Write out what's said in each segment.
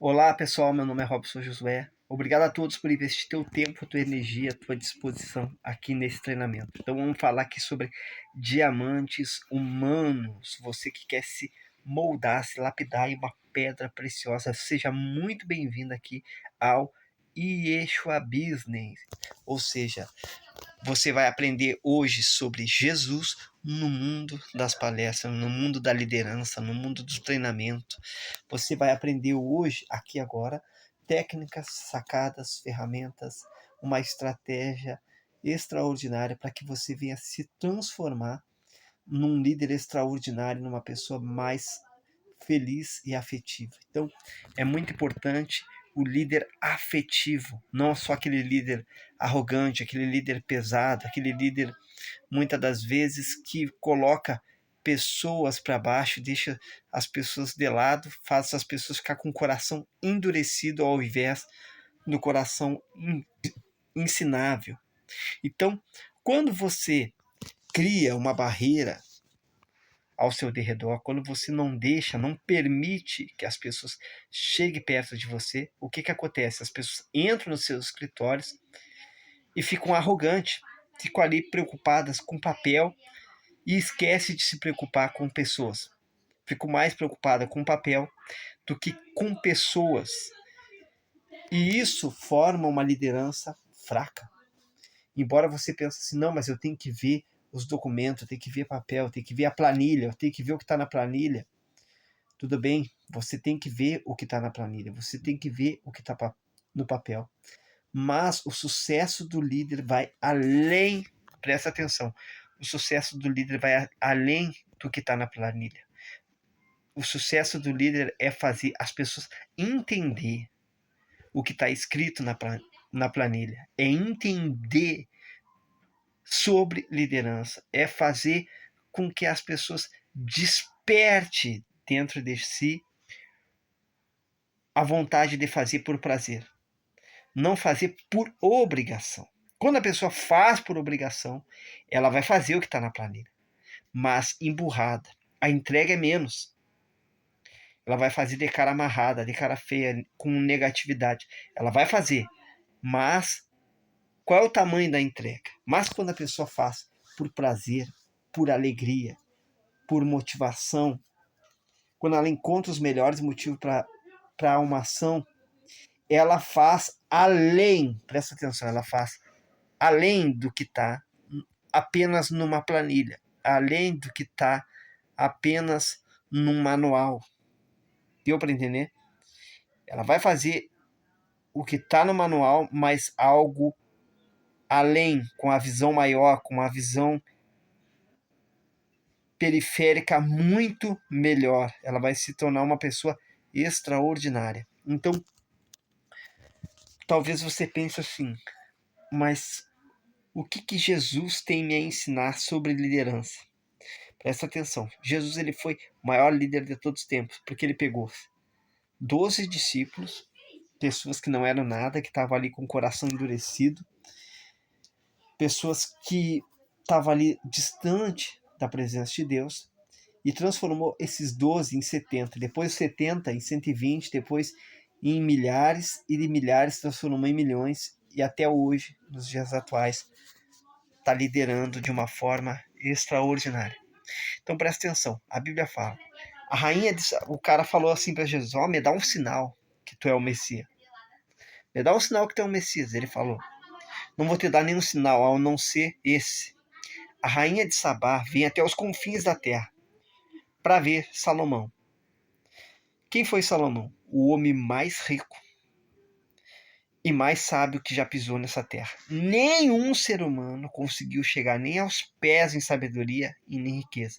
Olá pessoal, meu nome é Robson Josué. Obrigado a todos por investir teu tempo, tua energia, tua disposição aqui nesse treinamento. Então vamos falar aqui sobre diamantes humanos. Você que quer se moldar, se lapidar em uma pedra preciosa, seja muito bem-vindo aqui ao Yeshua Business. Ou seja, você vai aprender hoje sobre Jesus no mundo das palestras, no mundo da liderança, no mundo do treinamento. Você vai aprender hoje, aqui agora, técnicas, sacadas, ferramentas, uma estratégia extraordinária para que você venha se transformar num líder extraordinário, numa pessoa mais feliz e afetiva. Então, é muito importante o líder afetivo, não só aquele líder arrogante, aquele líder pesado, aquele líder, muitas das vezes, que coloca pessoas para baixo, deixa as pessoas de lado, faz as pessoas ficar com o coração endurecido ao invés do coração ensinável. Então, quando você cria uma barreira ao seu derredor, quando você não deixa, não permite que as pessoas cheguem perto de você, o que acontece? As pessoas entram nos seus escritórios e ficam arrogantes, ficam ali preocupadas com papel e esquecem de se preocupar com pessoas. Ficam mais preocupadas com papel do que com pessoas. E isso forma uma liderança fraca. Embora você pense assim, não, mas eu tenho que ver os documentos, eu tenho que ver papel, eu tenho que ver a planilha, eu tenho que ver o que está na planilha. Tudo bem, você tem que ver o que está na planilha, você tem que ver o que está no papel. Mas o sucesso do líder vai além, presta atenção, o sucesso do líder vai além do que está na planilha. O sucesso do líder é fazer as pessoas entender o que está escrito na planilha, é entender sobre liderança, é fazer com que as pessoas desperte dentro de si a vontade de fazer por prazer, não fazer por obrigação. Quando a pessoa faz por obrigação, ela vai fazer o que está na planilha, mas emburrada. A entrega é menos. Ela vai fazer de cara amarrada, de cara feia, com negatividade. Ela vai fazer, mas qual é o tamanho da entrega? Mas quando a pessoa faz por prazer, por alegria, por motivação, quando ela encontra os melhores motivos para uma ação, ela faz além, presta atenção, ela faz além do que está apenas numa planilha, além do que está apenas num manual. Deu para entender? Ela vai fazer o que está no manual, mas algo além, com a visão maior, com a visão periférica muito melhor. Ela vai se tornar uma pessoa extraordinária. Então, talvez você pense assim, mas o que Jesus tem me a ensinar sobre liderança? Presta atenção, Jesus ele foi o maior líder de todos os tempos, porque ele pegou 12 discípulos, pessoas que não eram nada, que estavam ali com o coração endurecido, pessoas que estavam ali distante da presença de Deus, e transformou esses 12 em 70, depois 70 em 120, depois em milhares, e de milhares transformou em milhões, e até hoje, nos dias atuais, está liderando de uma forma extraordinária. Então presta atenção, a Bíblia fala, a rainha, o cara falou assim para Jesus, ó, me dá um sinal que tu é o Messias. Me dá um sinal que tu é o Messias. Ele falou, não vou te dar nenhum sinal ao não ser esse. A rainha de Sabá vem até os confins da terra para ver Salomão. Quem foi Salomão? O homem mais rico e mais sábio que já pisou nessa terra. Nenhum ser humano conseguiu chegar nem aos pés em sabedoria e nem riqueza.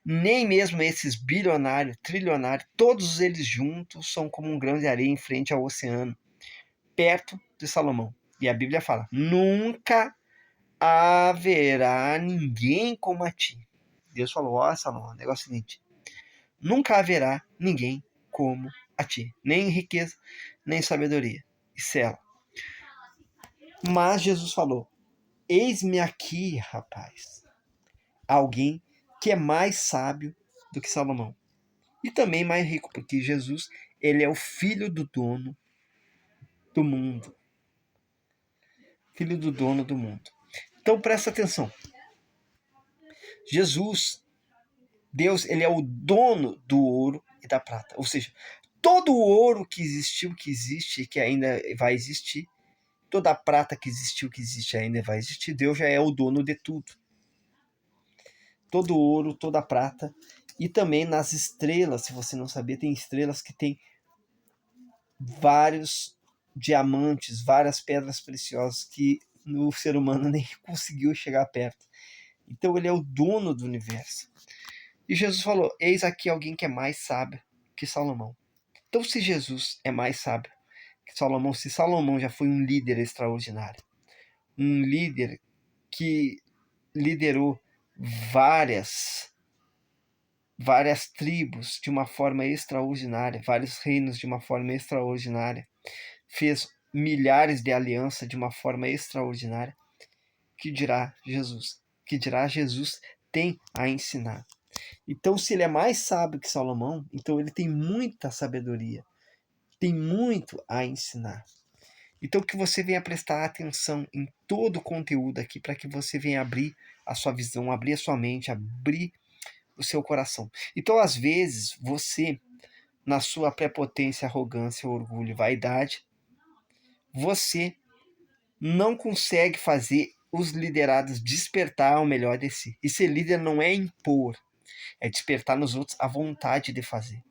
Nem mesmo esses bilionários, trilionários, todos eles juntos são como um grão de areia em frente ao oceano, perto de Salomão. E a Bíblia fala, nunca haverá ninguém como a ti. Deus falou, ó Salomão, negócio seguinte, nunca haverá ninguém como a ti, nem em riqueza, nem em sabedoria. Isso é. Mas Jesus falou, eis-me aqui, rapaz, alguém que é mais sábio do que Salomão. E também mais rico, porque Jesus Ele é o filho do dono do mundo. Filho do dono do mundo. Então presta atenção. Jesus, Deus, ele é o dono do ouro e da prata. Ou seja, todo o ouro que existiu, que existe e que ainda vai existir, toda a prata que existiu, que existe e ainda vai existir, Deus já é o dono de tudo. Todo o ouro, toda a prata. E também nas estrelas, se você não sabia, tem estrelas que têm vários diamantes, várias pedras preciosas que o ser humano nem conseguiu chegar perto. Então ele é o dono do universo. E Jesus falou: eis aqui alguém que é mais sábio que Salomão. Então, se Jesus é mais sábio que Salomão, se Salomão já foi um líder extraordinário, um líder que liderou várias tribos de uma forma extraordinária, vários reinos de uma forma extraordinária, fez milhares de alianças de uma forma extraordinária, que dirá Jesus? Que dirá Jesus tem a ensinar. Então, se ele é mais sábio que Salomão, então ele tem muita sabedoria, tem muito a ensinar. Então, que você venha prestar atenção em todo o conteúdo aqui, para que você venha abrir a sua visão, abrir a sua mente, abrir o seu coração. Então, às vezes, você, na sua prepotência, arrogância, orgulho, vaidade, você não consegue fazer os liderados despertar o melhor de si. E ser líder não é impor, é despertar nos outros a vontade de fazer.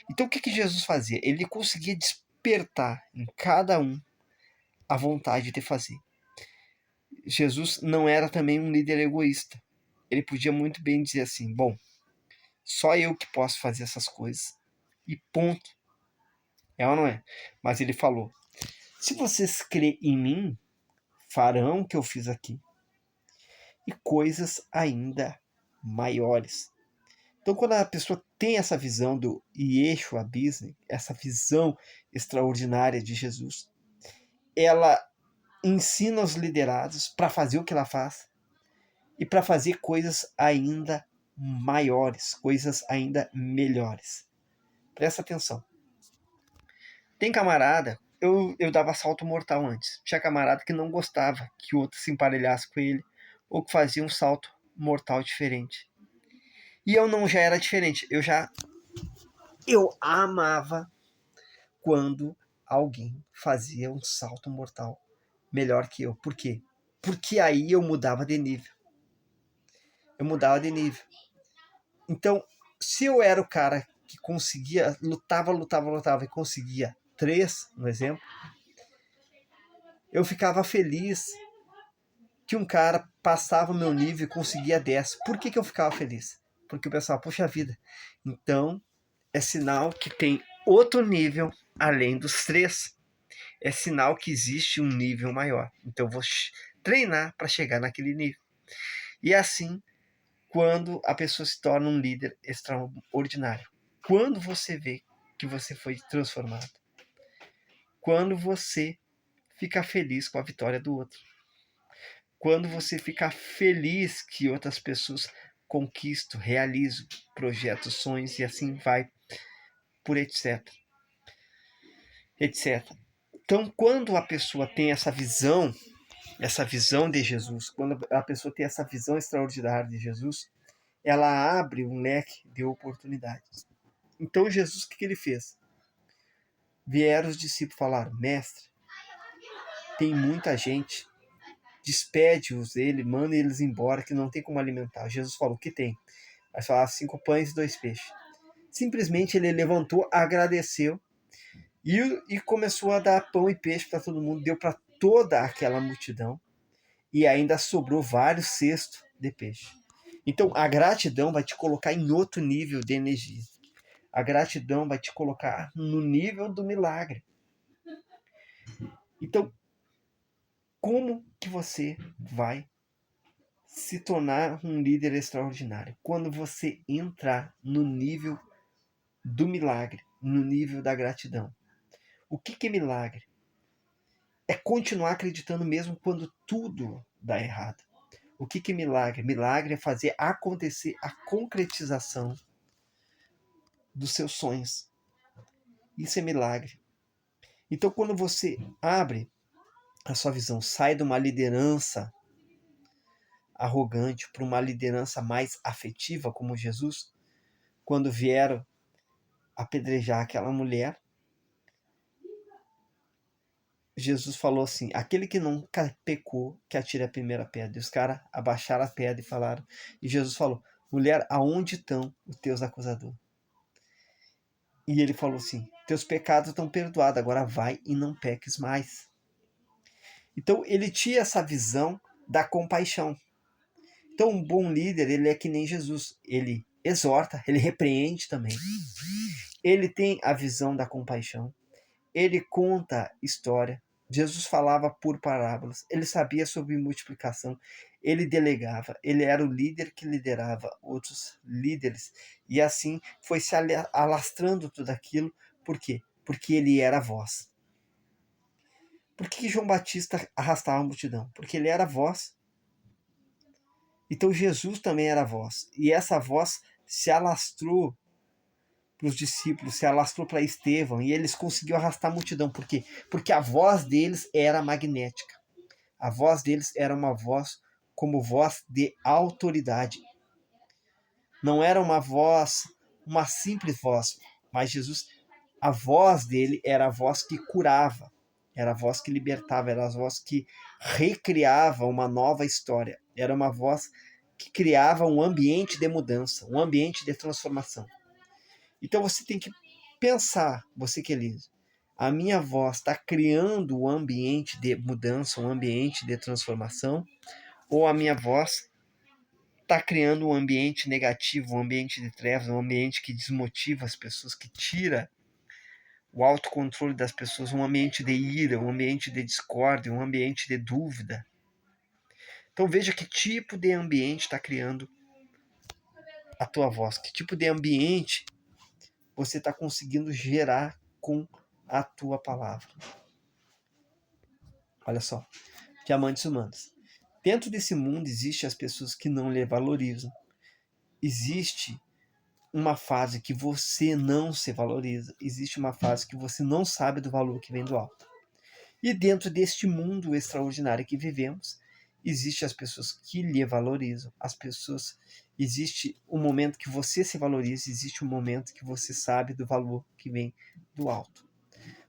Então, o que Jesus fazia? Ele conseguia despertar em cada um a vontade de fazer. Jesus não era também um líder egoísta. Ele podia muito bem dizer assim: bom, só eu que posso fazer essas coisas. E ponto. É ou não é? Mas ele falou: se vocês crêem em mim, farão o que eu fiz aqui. E coisas ainda maiores. Então, quando a pessoa tem essa visão do Yeshua Business, essa visão extraordinária de Jesus, ela ensina os liderados para fazer o que ela faz e para fazer coisas ainda maiores, coisas ainda melhores. Presta atenção. Tem camarada, eu dava salto mortal antes. Tinha camarada que não gostava que o outro se emparelhasse com ele ou que fazia um salto mortal diferente. E eu não já era diferente. Eu amava quando alguém fazia um salto mortal melhor que eu. Por quê? Porque aí eu mudava de nível. Então, se eu era o cara que conseguia, lutava e conseguia 3, no exemplo, eu ficava feliz que um cara passava o meu nível e conseguia 10. Por que eu ficava feliz? Porque eu pensava, poxa vida, então é sinal que tem outro nível além dos 3. É sinal que existe um nível maior. Então eu vou treinar para chegar naquele nível. E assim, quando a pessoa se torna um líder extraordinário. Quando você vê que você foi transformado. Quando você fica feliz com a vitória do outro. Quando você fica feliz que outras pessoas conquistam, realizam projetos, sonhos e assim vai por etc. Então, quando a pessoa tem essa visão de Jesus, quando a pessoa tem essa visão extraordinária de Jesus, ela abre um leque de oportunidades. Então, Jesus, o que ele fez? Vieram os discípulos falar: mestre, tem muita gente, despede-os, manda eles embora, que não tem como alimentar. Jesus falou: o que tem? Vai falar 5 pães e 2 peixes. Simplesmente ele levantou, agradeceu e começou a dar pão e peixe para todo mundo, deu para toda aquela multidão e ainda sobrou vários cestos de peixe. Então a gratidão vai te colocar em outro nível de energia. A gratidão vai te colocar no nível do milagre. Então, como que você vai se tornar um líder extraordinário? Quando você entrar no nível do milagre, no nível da gratidão. O que é milagre? É continuar acreditando mesmo quando tudo dá errado. O que é milagre? Milagre é fazer acontecer a concretização dos seus sonhos. Isso é milagre. Então, quando você abre a sua visão, sai de uma liderança arrogante para uma liderança mais afetiva, como Jesus, quando vieram apedrejar aquela mulher, Jesus falou assim: aquele que nunca pecou, que atire a primeira pedra. E os caras abaixaram a pedra e falaram. E Jesus falou: mulher, aonde estão os teus acusadores? E ele falou assim: teus pecados estão perdoados, agora vai e não peques mais. Então ele tinha essa visão da compaixão. Então um bom líder, ele é que nem Jesus. Ele exorta, ele repreende também. Ele tem a visão da compaixão. Ele conta história. Jesus falava por parábolas. Ele sabia sobre multiplicação. Ele delegava. Ele era o líder que liderava outros líderes. E assim foi se alastrando tudo aquilo. Por quê? Porque ele era a voz. Por que João Batista arrastava a multidão? Porque ele era a voz. Então Jesus também era a voz. E essa voz se alastrou para os discípulos, se alastrou para Estevão, e eles conseguiram arrastar a multidão. Por quê? Porque a voz deles era magnética. A voz deles era uma voz como voz de autoridade. Não era uma voz, uma simples voz, mas Jesus, a voz dele era a voz que curava, era a voz que libertava, era a voz que recriava uma nova história, era uma voz que criava um ambiente de mudança, um ambiente de transformação. Então você tem que pensar, você que é líder, a minha voz está criando um ambiente de mudança, um ambiente de transformação, ou a minha voz está criando um ambiente negativo, um ambiente de trevas, um ambiente que desmotiva as pessoas, que tira o autocontrole das pessoas, um ambiente de ira, um ambiente de discórdia, um ambiente de dúvida. Então veja que tipo de ambiente está criando a tua voz, que tipo de ambiente você está conseguindo gerar com a tua palavra. Olha só, diamantes humanos. Dentro desse mundo existem as pessoas que não lhe valorizam. Existe uma fase que você não se valoriza. Existe uma fase que você não sabe do valor que vem do alto. E dentro deste mundo extraordinário que vivemos, existem as pessoas que lhe valorizam. As pessoas, existe um momento que você se valoriza, existe um momento que você sabe do valor que vem do alto.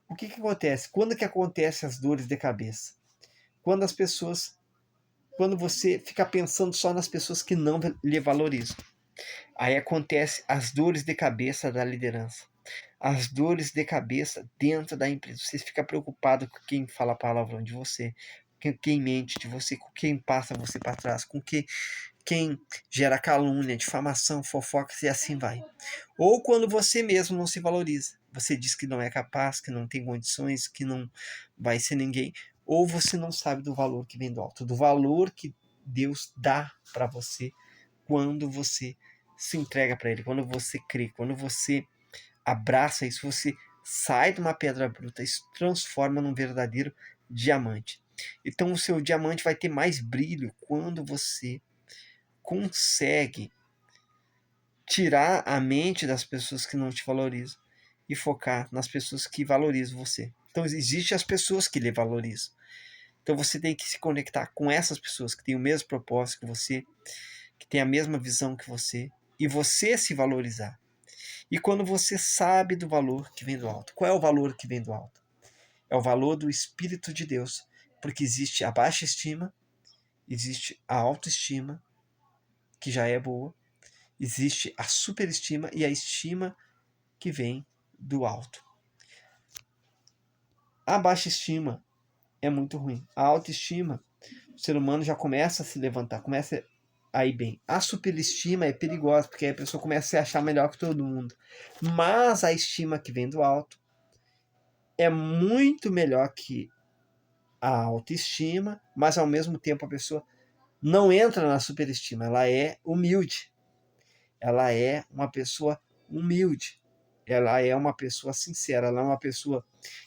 O que acontece? Quando que acontecem as dores de cabeça? Quando as pessoas, quando você fica pensando só nas pessoas que não lhe valorizam. Aí acontece as dores de cabeça da liderança. As dores de cabeça dentro da empresa. Você fica preocupado com quem fala palavrão de você, com quem mente de você, com quem passa você para trás, com quem gera calúnia, difamação, fofocas e assim vai. Ou quando você mesmo não se valoriza. Você diz que não é capaz, que não tem condições, que não vai ser ninguém. Ou você não sabe do valor que vem do alto, do valor que Deus dá para você quando você se entrega para Ele, quando você crê, quando você abraça isso, você sai de uma pedra bruta e se transforma num verdadeiro diamante. Então o seu diamante vai ter mais brilho quando você consegue tirar a mente das pessoas que não te valorizam e focar nas pessoas que valorizam você. Então existem as pessoas que lhe valorizam. Então você tem que se conectar com essas pessoas que têm o mesmo propósito que você, que têm a mesma visão que você, e você se valorizar. E quando você sabe do valor que vem do alto. Qual é o valor que vem do alto? É o valor do Espírito de Deus. Porque existe a baixa estima, existe a autoestima, que já é boa, existe a superestima e a estima que vem do alto. A baixa estima é muito ruim. A autoestima, o ser humano já começa a se levantar, começa a ir bem. A superestima é perigosa, porque a pessoa começa a se achar melhor que todo mundo. Mas a estima que vem do alto é muito melhor que a autoestima, mas ao mesmo tempo a pessoa não entra na superestima, ela é humilde. Ela é uma pessoa humilde. Ela é uma pessoa sincera, ela é uma pessoa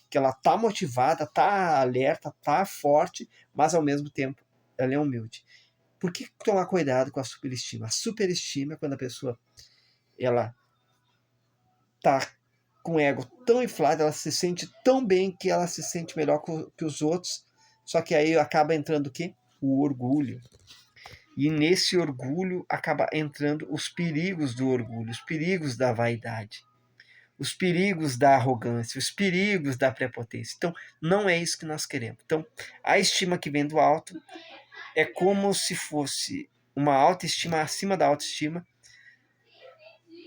que ela tá motivada, tá alerta, tá forte, mas ao mesmo tempo ela é humilde. Por que tomar cuidado com a superestima? A superestima é quando a pessoa ela tá com o ego tão inflado, ela se sente tão bem que ela se sente melhor que os outros, só que aí acaba entrando o quê? O orgulho. E nesse orgulho acaba entrando os perigos do orgulho, os perigos da vaidade, os perigos da arrogância, os perigos da prepotência. Então, não é isso que nós queremos. Então, a estima que vem do alto é como se fosse uma autoestima acima da autoestima.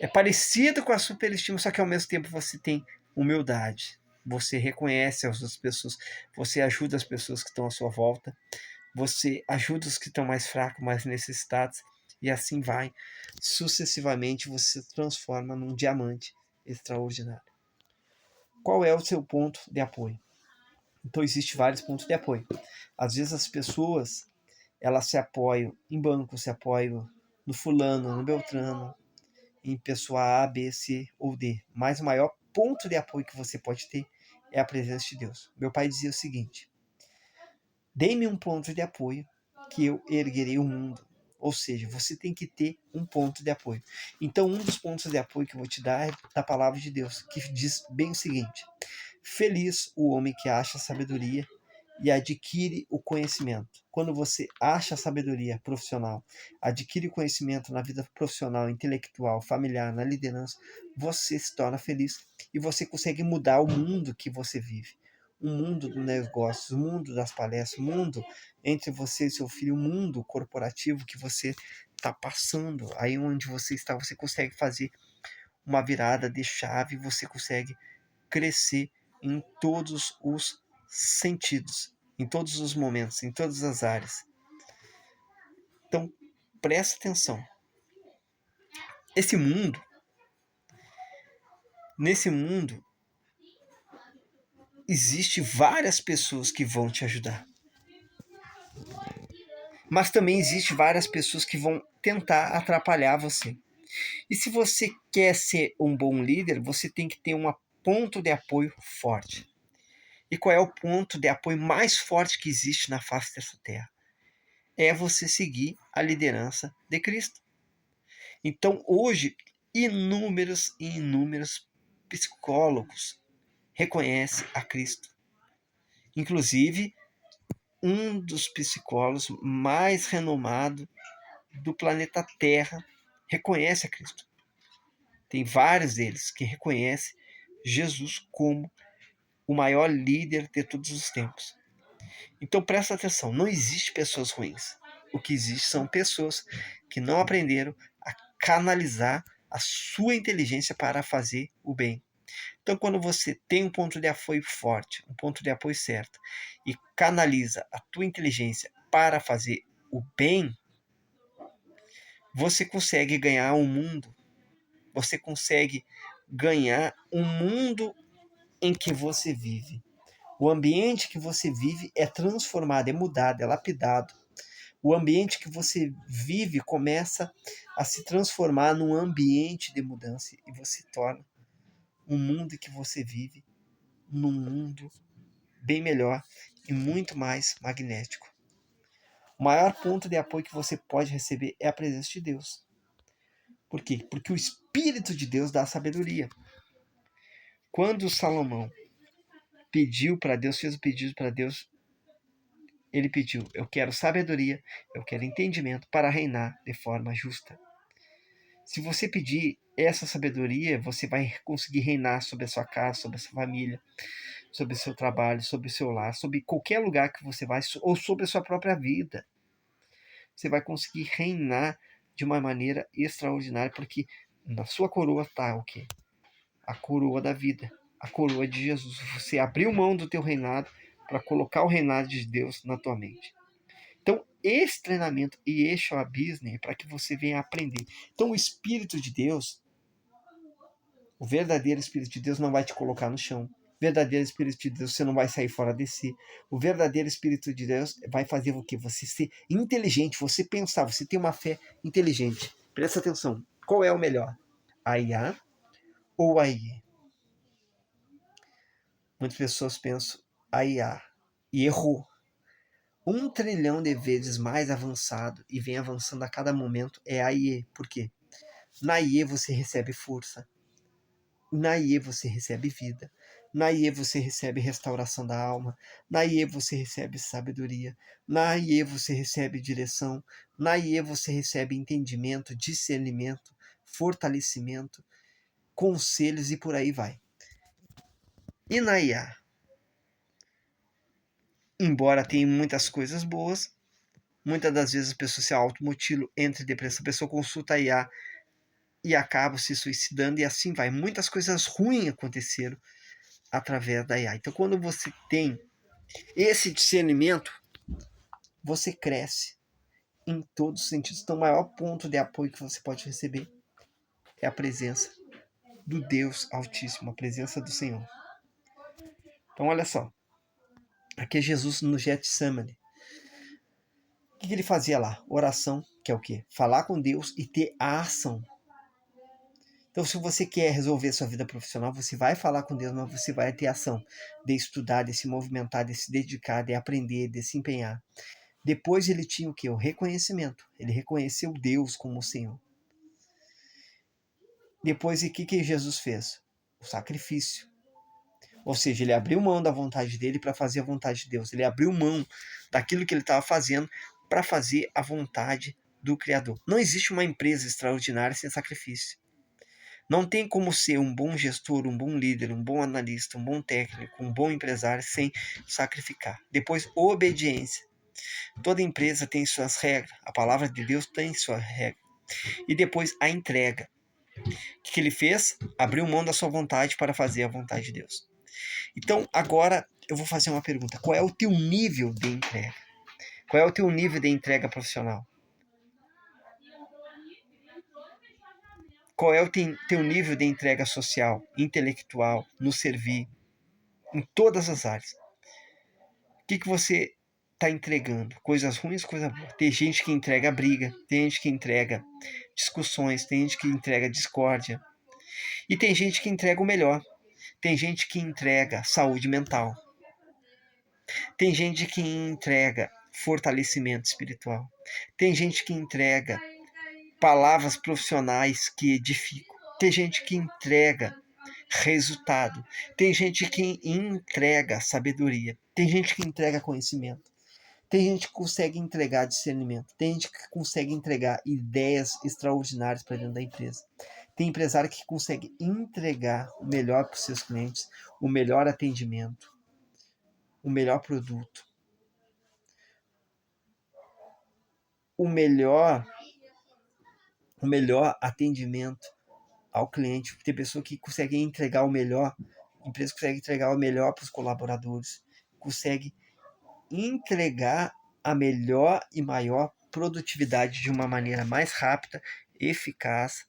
É parecido com a superestima, só que ao mesmo tempo você tem humildade. Você reconhece as outras pessoas, você ajuda as pessoas que estão à sua volta, você ajuda os que estão mais fracos, mais necessitados, e assim vai. Sucessivamente você se transforma num diamante extraordinário. Qual é o seu ponto de apoio? Então, existem vários pontos de apoio. Às vezes as pessoas, elas se apoiam em banco, se apoiam no fulano, no beltrano, em pessoa A, B, C ou D. Mas o maior ponto de apoio que você pode ter é a presença de Deus. Meu pai dizia o seguinte: dê-me um ponto de apoio que eu erguerei o mundo. Ou seja, você tem que ter um ponto de apoio. Então, um dos pontos de apoio que eu vou te dar é da palavra de Deus, que diz bem o seguinte: feliz o homem que acha sabedoria e adquire o conhecimento. Quando você acha a sabedoria profissional, adquire conhecimento na vida profissional, intelectual, familiar, na liderança, você se torna feliz e você consegue mudar o mundo que você vive. O mundo dos negócios, o mundo das palestras, o mundo entre você e seu filho, o mundo corporativo que você está passando. Aí onde você está, você consegue fazer uma virada de chave, você consegue crescer em todos os sentidos, em todos os momentos, em todas as áreas. Então, presta atenção. Nesse mundo, existe várias pessoas que vão te ajudar. Mas também existe várias pessoas que vão tentar atrapalhar você. E se você quer ser um bom líder, você tem que ter um ponto de apoio forte. E qual é o ponto de apoio mais forte que existe na face dessa terra? É você seguir a liderança de Cristo. Então, hoje, inúmeros e inúmeros psicólogos reconhecem a Cristo. Inclusive, um dos psicólogos mais renomados do planeta Terra reconhece a Cristo. Tem vários deles que reconhecem Jesus como o maior líder de todos os tempos. Então presta atenção, não existe pessoas ruins. O que existe são pessoas que não aprenderam a canalizar a sua inteligência para fazer o bem. Então, quando você tem um ponto de apoio forte, um ponto de apoio certo, e canaliza a tua inteligência para fazer o bem, você consegue ganhar um mundo. Você consegue ganhar um mundo em que você vive. O ambiente que você vive é transformado, é mudado, é lapidado. O ambiente que você vive começa a se transformar num ambiente de mudança e você torna o mundo que você vive num mundo bem melhor e muito mais magnético. O maior ponto de apoio que você pode receber é a presença de Deus. Por quê? Porque o Espírito de Deus dá sabedoria. Quando Salomão pediu para Deus, fez o pedido para Deus, ele pediu: eu quero sabedoria, eu quero entendimento para reinar de forma justa. Se você pedir essa sabedoria, você vai conseguir reinar sobre a sua casa, sobre a sua família, sobre o seu trabalho, sobre o seu lar, sobre qualquer lugar que você vai, ou sobre a sua própria vida. Você vai conseguir reinar de uma maneira extraordinária, porque na sua coroa está o quê? A coroa da vida, a coroa de Jesus. Você abriu mão do teu reinado para colocar o reinado de Deus na tua mente. Então, esse treinamento e esse é o business é para que você venha aprender. Então, o Espírito de Deus, o verdadeiro Espírito de Deus não vai te colocar no chão. O verdadeiro Espírito de Deus, você não vai sair fora de si. O verdadeiro Espírito de Deus vai fazer o quê? Você ser inteligente, você pensar, você ter uma fé inteligente. Presta atenção. Qual é o melhor? A IA ou a IE? Muitas pessoas pensam a IA e errou. 1 trilhão de vezes mais avançado e vem avançando a cada momento é a IE. Por quê? Na IE você recebe força. Na IE você recebe vida. Na IE você recebe restauração da alma. Na IE você recebe sabedoria. Na IE você recebe direção. Na IE você recebe entendimento, discernimento, fortalecimento, conselhos e por aí vai. E na IA, embora tenha muitas coisas boas, muitas das vezes a pessoa se automutila, entra em depressão, a pessoa consulta a IA e acaba se suicidando e assim vai. Muitas coisas ruins aconteceram através da IA. Então, quando você tem esse discernimento, você cresce em todos os sentidos. Então, o maior ponto de apoio que você pode receber é a presença do Deus Altíssimo, a presença do Senhor. Então, olha só. Aqui é Jesus no Getsemane. O que ele fazia lá? Oração, que é o quê? Falar com Deus e ter a ação. Então, se você quer resolver sua vida profissional, você vai falar com Deus, mas você vai ter ação de estudar, de se movimentar, de se dedicar, de aprender, de se empenhar. Depois ele tinha o quê? O reconhecimento. Ele reconheceu Deus como o Senhor. Depois, o que Jesus fez? O sacrifício. Ou seja, ele abriu mão da vontade dele para fazer a vontade de Deus. Ele abriu mão daquilo que ele estava fazendo para fazer a vontade do Criador. Não existe uma empresa extraordinária sem sacrifício. Não tem como ser um bom gestor, um bom líder, um bom analista, um bom técnico, um bom empresário sem sacrificar. Depois, obediência. Toda empresa tem suas regras. A palavra de Deus tem sua regra. E depois, a entrega. O que ele fez? Abriu mão da sua vontade para fazer a vontade de Deus. Então, agora eu vou fazer uma pergunta. Qual é o teu nível de entrega? Qual é o teu nível de entrega profissional? Qual é o teu nível de entrega social, intelectual, no servir, em todas as áreas? O que você está entregando? Coisas ruins, coisas boas. Tem gente que entrega briga, tem gente que entrega discussões, tem gente que entrega discórdia. E tem gente que entrega o melhor. Tem gente que entrega saúde mental. Tem gente que entrega fortalecimento espiritual. Tem gente que entrega palavras profissionais que edificam. Tem gente que entrega resultado. Tem gente que entrega sabedoria. Tem gente que entrega conhecimento. Tem gente que consegue entregar discernimento. Tem gente que consegue entregar ideias extraordinárias para dentro da empresa. Tem empresário que consegue entregar o melhor para os seus clientes, o melhor atendimento, o melhor produto, o melhor atendimento ao cliente. Tem pessoa que consegue entregar o melhor, a empresa consegue entregar o melhor para os colaboradores, consegue entregar a melhor e maior produtividade de uma maneira mais rápida, eficaz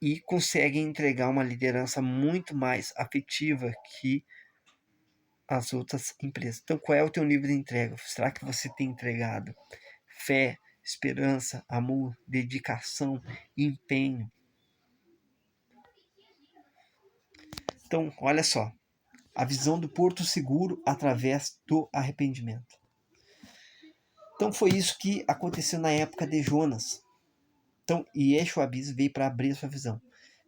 e consegue entregar uma liderança muito mais afetiva que as outras empresas. Então, qual é o teu nível de entrega? Será que você tem entregado fé, esperança, amor, dedicação, empenho? Então, olha só, a visão do porto seguro através do arrependimento. Então, foi isso que aconteceu na época de Jonas. Então, Yeshua veio para abrir a sua visão.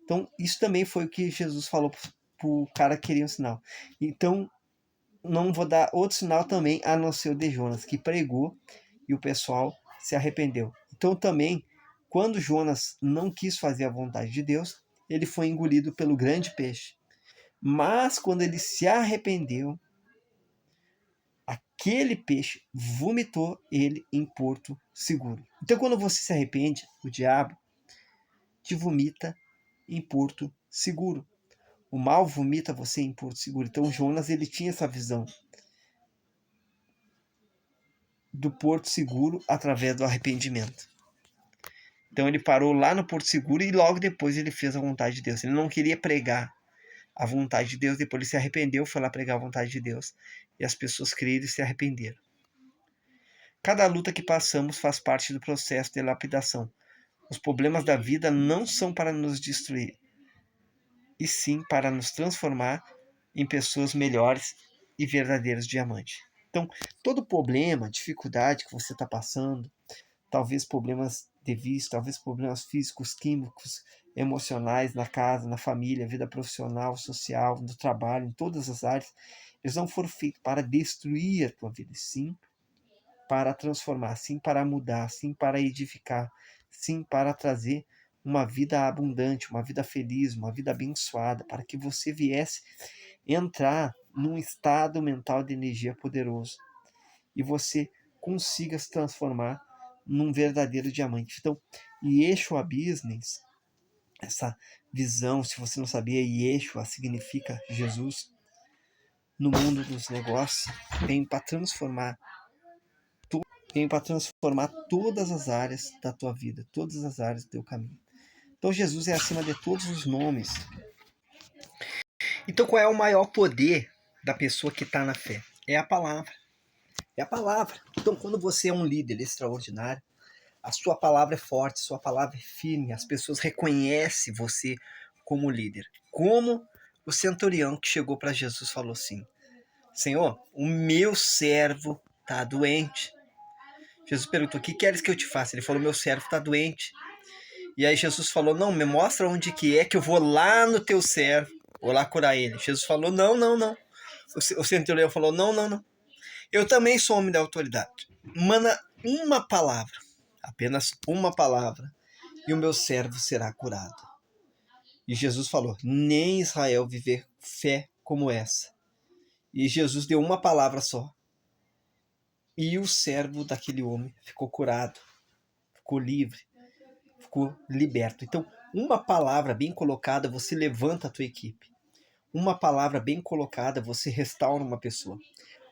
Então, isso também foi o que Jesus falou para o cara que queria um sinal. Então, não vou dar outro sinal também, a não ser o de Jonas, que pregou e o pessoal se arrependeu. Então, também, quando Jonas não quis fazer a vontade de Deus, ele foi engolido pelo grande peixe. Mas, quando ele se arrependeu, aquele peixe vomitou ele em porto seguro. Então, quando você se arrepende, o diabo te vomita em porto seguro. O mal vomita você em porto seguro. Então, Jonas ele tinha essa visão do porto seguro através do arrependimento. Então, ele parou lá no porto seguro e logo depois ele fez a vontade de Deus. Ele não queria pregar a vontade de Deus, depois ele se arrependeu, foi lá pregar a vontade de Deus. E as pessoas creram e se arrependeram. Cada luta que passamos faz parte do processo de lapidação. Os problemas da vida não são para nos destruir, e sim para nos transformar em pessoas melhores e verdadeiros diamantes. Então, todo problema, dificuldade que você está passando, talvez problemas de vício, talvez problemas físicos, químicos, emocionais na casa, na família, vida profissional, social, no trabalho, em todas as áreas, eles não foram feitos para destruir a tua vida, sim para transformar, sim para mudar, sim para edificar, sim para trazer uma vida abundante, uma vida feliz, uma vida abençoada, para que você viesse entrar num estado mental de energia poderoso e você consiga se transformar num verdadeiro diamante. Então, Yeshua Business, essa visão, se você não sabia, Yeshua significa Jesus no mundo dos negócios, vem para transformar todas as áreas da tua vida, todas as áreas do teu caminho. Então Jesus é acima de todos os nomes. Então qual é o maior poder da pessoa que está na fé? É a palavra. É a palavra. Então quando você é um líder extraordinário, a sua palavra é forte, a sua palavra é firme, as pessoas reconhecem você como líder. Como o centurião que chegou para Jesus falou assim: Senhor, o meu servo está doente. Jesus perguntou: o que queres que eu te faça? Ele falou: meu servo está doente. E aí Jesus falou: não, me mostra onde que é que eu vou lá no teu servo, vou lá curar ele. Jesus falou: não, não, não. O centurião falou: não, não, não. Eu também sou homem da autoridade. Manda uma palavra, apenas uma palavra, e o meu servo será curado. E Jesus falou: nem Israel viver fé como essa. E Jesus deu uma palavra só. E o servo daquele homem ficou curado, ficou livre, ficou liberto. Então, uma palavra bem colocada, você levanta a tua equipe. Uma palavra bem colocada, você restaura uma pessoa.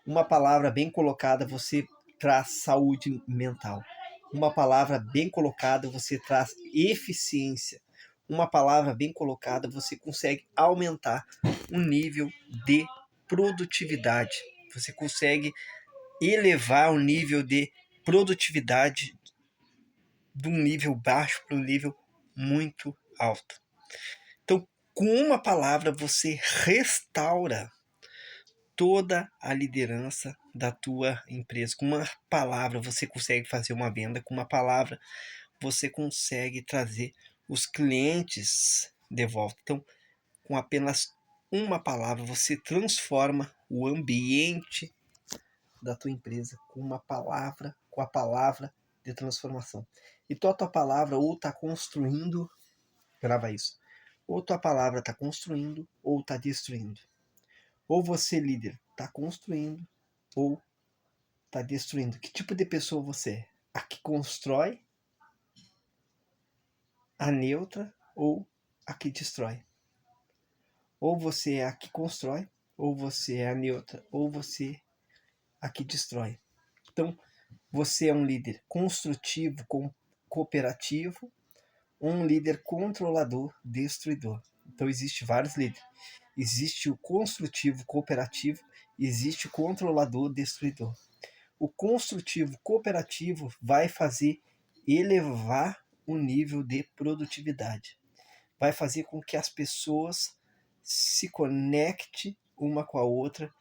Uma palavra bem colocada, você traz saúde mental. Uma palavra bem colocada, você traz eficiência. Uma palavra bem colocada, você consegue aumentar o nível de produtividade. Você consegue elevar o nível de produtividade de um nível baixo para um nível muito alto. Então, com uma palavra, você restaura toda a liderança da tua empresa. Com uma palavra, você consegue fazer uma venda. Com uma palavra, você consegue trazer os clientes de volta. Então, com apenas uma palavra, você transforma o ambiente da tua empresa com uma palavra, com a palavra de transformação. Então a tua palavra ou está construindo, grava isso, ou tua palavra está construindo ou está destruindo. Ou você, líder, está construindo ou está destruindo. Que tipo de pessoa você é? A que constrói, a neutra ou a que destrói? Ou você é a que constrói, ou você é a neutra, ou você é a que destrói. Então, você é um líder construtivo, cooperativo, um líder controlador, destruidor. Então, existe vários líderes. Existe o construtivo, cooperativo, existe o controlador, destruidor. O construtivo, cooperativo vai fazer elevar o nível de produtividade. Vai fazer com que as pessoas se conectem uma com a outra,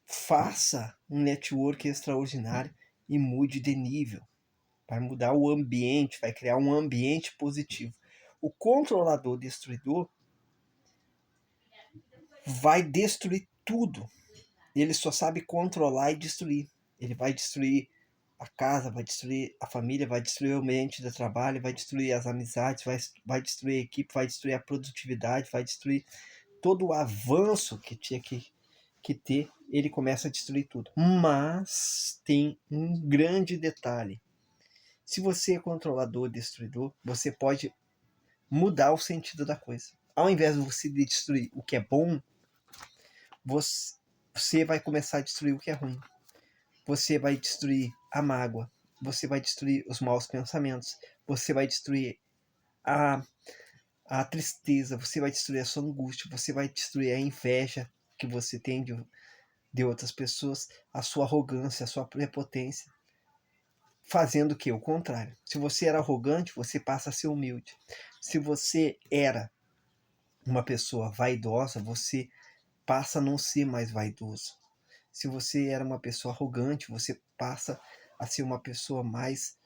faça um network extraordinário e mude de nível. Vai mudar o ambiente, vai criar um ambiente positivo. O controlador destruidor vai destruir tudo. Ele só sabe controlar e destruir. Ele vai destruir a casa, vai destruir a família, vai destruir o ambiente de trabalho, vai destruir as amizades, vai destruir a equipe, vai destruir a produtividade, vai destruir todo o avanço que tinha que ter. Ele começa a destruir tudo. Mas tem um grande detalhe. Se você é controlador, destruidor, você pode mudar o sentido da coisa. Ao invés de você destruir o que é bom, você vai começar a destruir o que é ruim. Você vai destruir a mágoa, você vai destruir os maus pensamentos, você vai destruir a tristeza, você vai destruir a sua angústia, você vai destruir a inveja que você tem de outras pessoas, a sua arrogância, a sua prepotência, fazendo o que? O contrário. Se você era arrogante, você passa a ser humilde. Se você era uma pessoa vaidosa, você passa a não ser mais vaidoso. Se você era uma pessoa arrogante, você passa a ser uma pessoa mais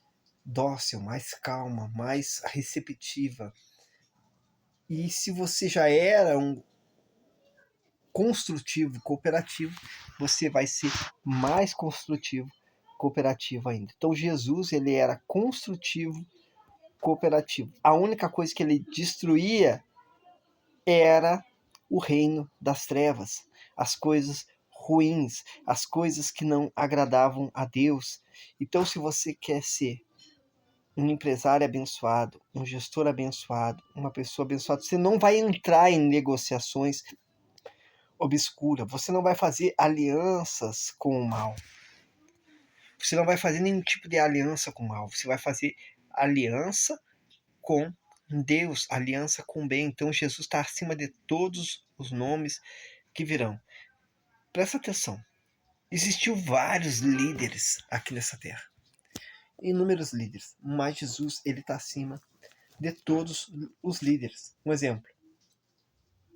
dócil, mais calma, mais receptiva. E se você já era um construtivo, cooperativo, você vai ser mais construtivo, cooperativo ainda. Então Jesus, ele era construtivo, cooperativo. A única coisa que ele destruía era o reino das trevas, as coisas ruins, as coisas que não agradavam a Deus. Então, se você quer ser um empresário abençoado, um gestor abençoado, uma pessoa abençoada, você não vai entrar em negociações obscuras, você não vai fazer alianças com o mal. Você não vai fazer nenhum tipo de aliança com o mal, você vai fazer aliança com Deus, aliança com o bem. Então Jesus está acima de todos os nomes que virão. Presta atenção. Existiu vários líderes aqui nessa terra. Inúmeros líderes. Mas Jesus, ele está acima de todos os líderes. Um exemplo.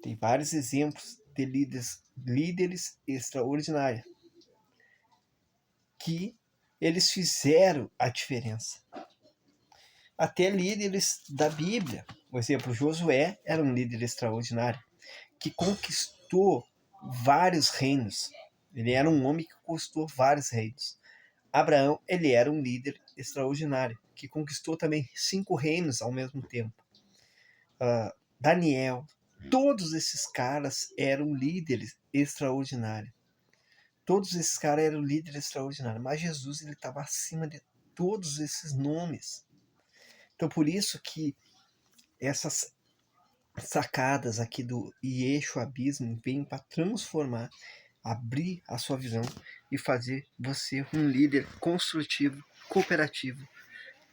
Tem vários exemplos de líderes extraordinários. Que eles fizeram a diferença. Até líderes da Bíblia. Por exemplo, Josué era um líder extraordinário. Que conquistou vários reinos. Ele era um homem que conquistou vários reinos. Abraão, ele era um líder extraordinário, que conquistou também 5 reinos ao mesmo tempo. Daniel, todos esses caras eram líderes extraordinários. Todos esses caras eram líderes extraordinários. Mas Jesus, ele estava acima de todos esses nomes. Então, por isso que essas sacadas aqui do Eixo Abismo vêm para transformar, abrir a sua visão e fazer você um líder construtivo, cooperativo,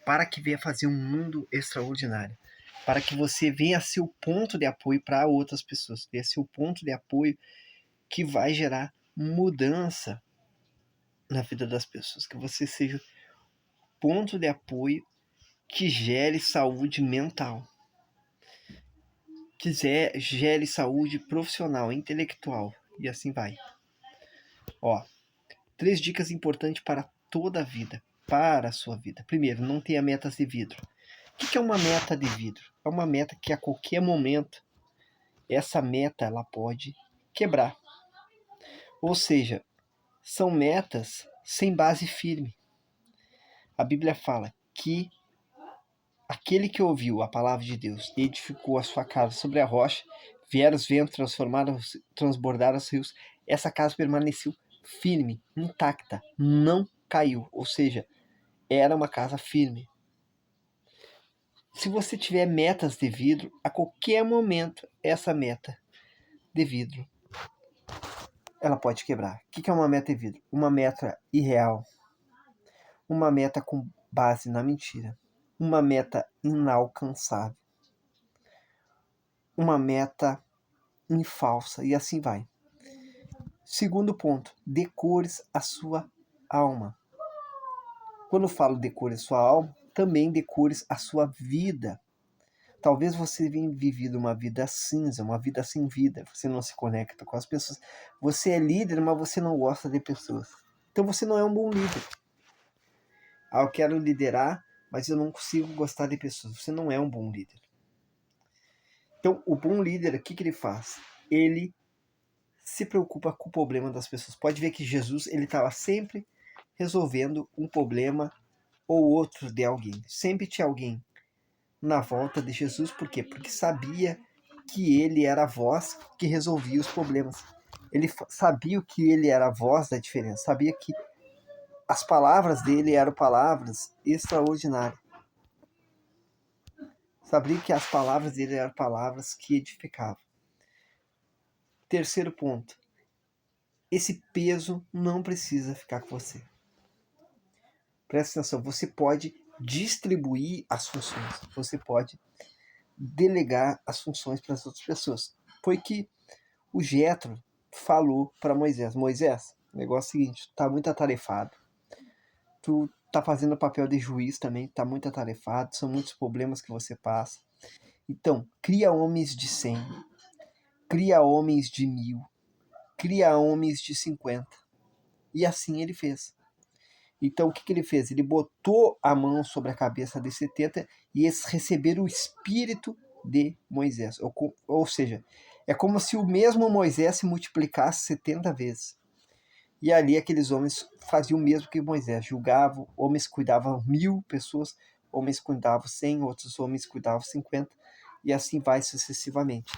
para que venha fazer um mundo extraordinário, para que você venha ser o ponto de apoio para outras pessoas, venha ser o ponto de apoio que vai gerar mudança na vida das pessoas, que você seja ponto de apoio que gere saúde mental, que gere saúde profissional, intelectual, e assim vai. 3 dicas importantes para toda a vida, para a sua vida. Primeiro, não tenha metas de vidro. O que é uma meta de vidro? É uma meta que a qualquer momento, essa meta ela pode quebrar. Ou seja, são metas sem base firme. A Bíblia fala que aquele que ouviu a palavra de Deus e edificou a sua casa sobre a rocha, vieram os ventos, transbordaram os rios, essa casa permaneceu firme, intacta, não caiu. Ou seja, era uma casa firme. Se você tiver metas de vidro, a qualquer momento essa meta de vidro ela pode quebrar. O que é uma meta de vidro? Uma meta irreal, uma meta com base na mentira, uma meta inalcançável, uma meta falsa, e assim vai. Segundo ponto, decores a sua alma. Quando eu falo decore a sua alma, também decores a sua vida. Talvez você tenha vivido uma vida cinza, uma vida sem vida. Você não se conecta com as pessoas. Você é líder, mas você não gosta de pessoas. Então você não é um bom líder. Eu quero liderar, mas eu não consigo gostar de pessoas. Você não é um bom líder. Então, o bom líder, o que ele faz? Ele se preocupa com o problema das pessoas. Pode ver que Jesus, ele estava sempre resolvendo um problema ou outro de alguém. Sempre tinha alguém na volta de Jesus. Por quê? Porque sabia que ele era a voz que resolvia os problemas. Ele sabia que ele era a voz da diferença. Sabia que as palavras dele eram palavras extraordinárias. Sabia que as palavras dele eram palavras que edificavam. Terceiro ponto. Esse peso não precisa ficar com você. Presta atenção, você pode distribuir as funções. Você pode delegar as funções para as outras pessoas. Foi que o Jetro falou para Moisés: Moisés, o negócio é o seguinte, tu tá muito atarefado. Tu tá fazendo o papel de juiz também, tá muito atarefado, são muitos problemas que você passa. Então, cria homens de 100, cria homens de 1000, cria homens de 50. E assim ele fez. Então, o que ele fez? Ele botou a mão sobre a cabeça de 70 e eles receberam o espírito de Moisés. Ou seja, é como se o mesmo Moisés se multiplicasse 70 vezes. E ali aqueles homens faziam o mesmo que Moisés, julgavam, homens cuidavam 1000 pessoas, homens cuidavam 100, outros homens cuidavam 50, e assim vai sucessivamente.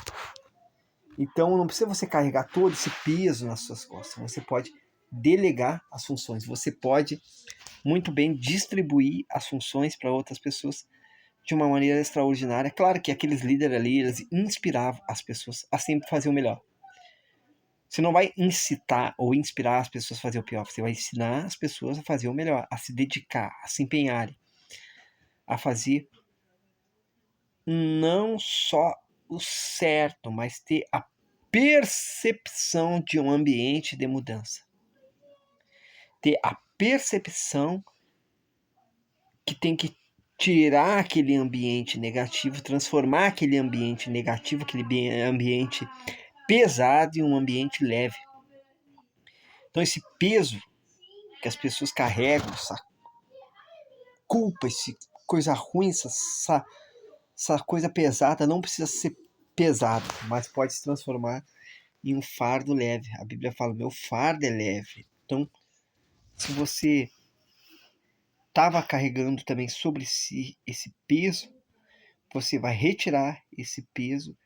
Então não precisa você carregar todo esse peso nas suas costas, você pode delegar as funções, você pode muito bem distribuir as funções para outras pessoas de uma maneira extraordinária. Claro que aqueles líderes ali, eles inspiravam as pessoas a sempre fazer o melhor. Você não vai incitar ou inspirar as pessoas a fazer o pior, você vai ensinar as pessoas a fazer o melhor, a se dedicar, a se empenharem, a fazer não só o certo, mas ter a percepção de um ambiente de mudança. Ter a percepção que tem que tirar aquele ambiente negativo, transformar aquele ambiente negativo, aquele ambiente pesado em um ambiente leve. Então esse peso que as pessoas carregam, essa culpa, essa coisa ruim, essa coisa pesada não precisa ser pesada, mas pode se transformar em um fardo leve. A Bíblia fala, meu fardo é leve. Então, se você estava carregando também sobre si esse peso, você vai retirar esse peso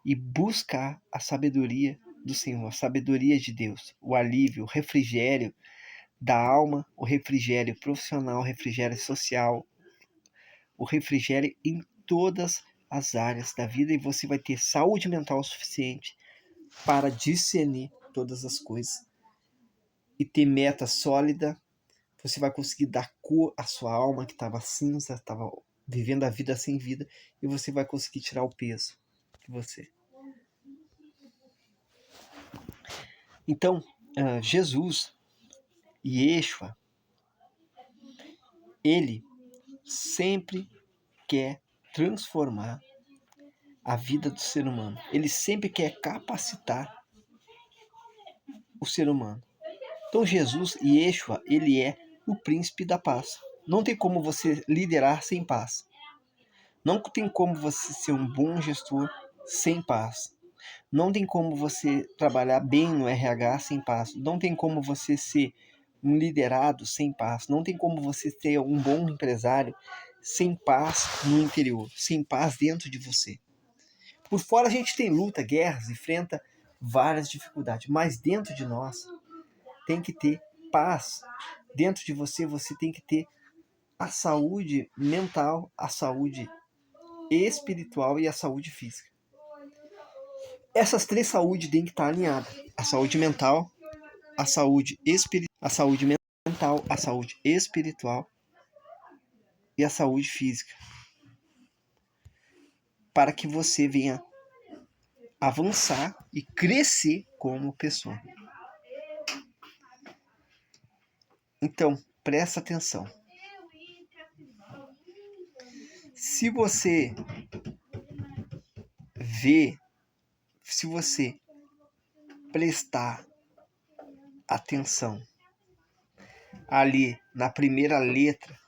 e buscar a sabedoria do Senhor, a sabedoria de Deus, o alívio, o refrigério da alma, o refrigério profissional, o refrigério social, o refrigério em todas as áreas da vida, e você vai ter saúde mental suficiente para discernir todas as coisas e ter meta sólida. Você vai conseguir dar cor à sua alma que estava cinza, estava vivendo a vida sem vida, e você vai conseguir tirar o peso de você. Então, Jesus, Yeshua, ele sempre quer transformar a vida do ser humano. Ele sempre quer capacitar o ser humano. Então Jesus, Yeshua, ele é o príncipe da paz. Não tem como você liderar sem paz. Não tem como você ser um bom gestor sem paz. Não tem como você trabalhar bem no RH sem paz. Não tem como você ser um liderado sem paz. Não tem como você ser um bom empresário sem paz no interior, sem paz dentro de você. Por fora a gente tem luta, guerras, enfrenta várias dificuldades, mas dentro de nós tem que ter paz. Dentro de você, você tem que ter a saúde mental, a saúde espiritual e a saúde física. Essas três saúdes têm que estar alinhadas. A saúde mental, a saúde mental, a saúde espiritual e a saúde física. Para que você venha avançar e crescer como pessoa. Então, presta atenção. Se você prestar atenção ali na primeira letra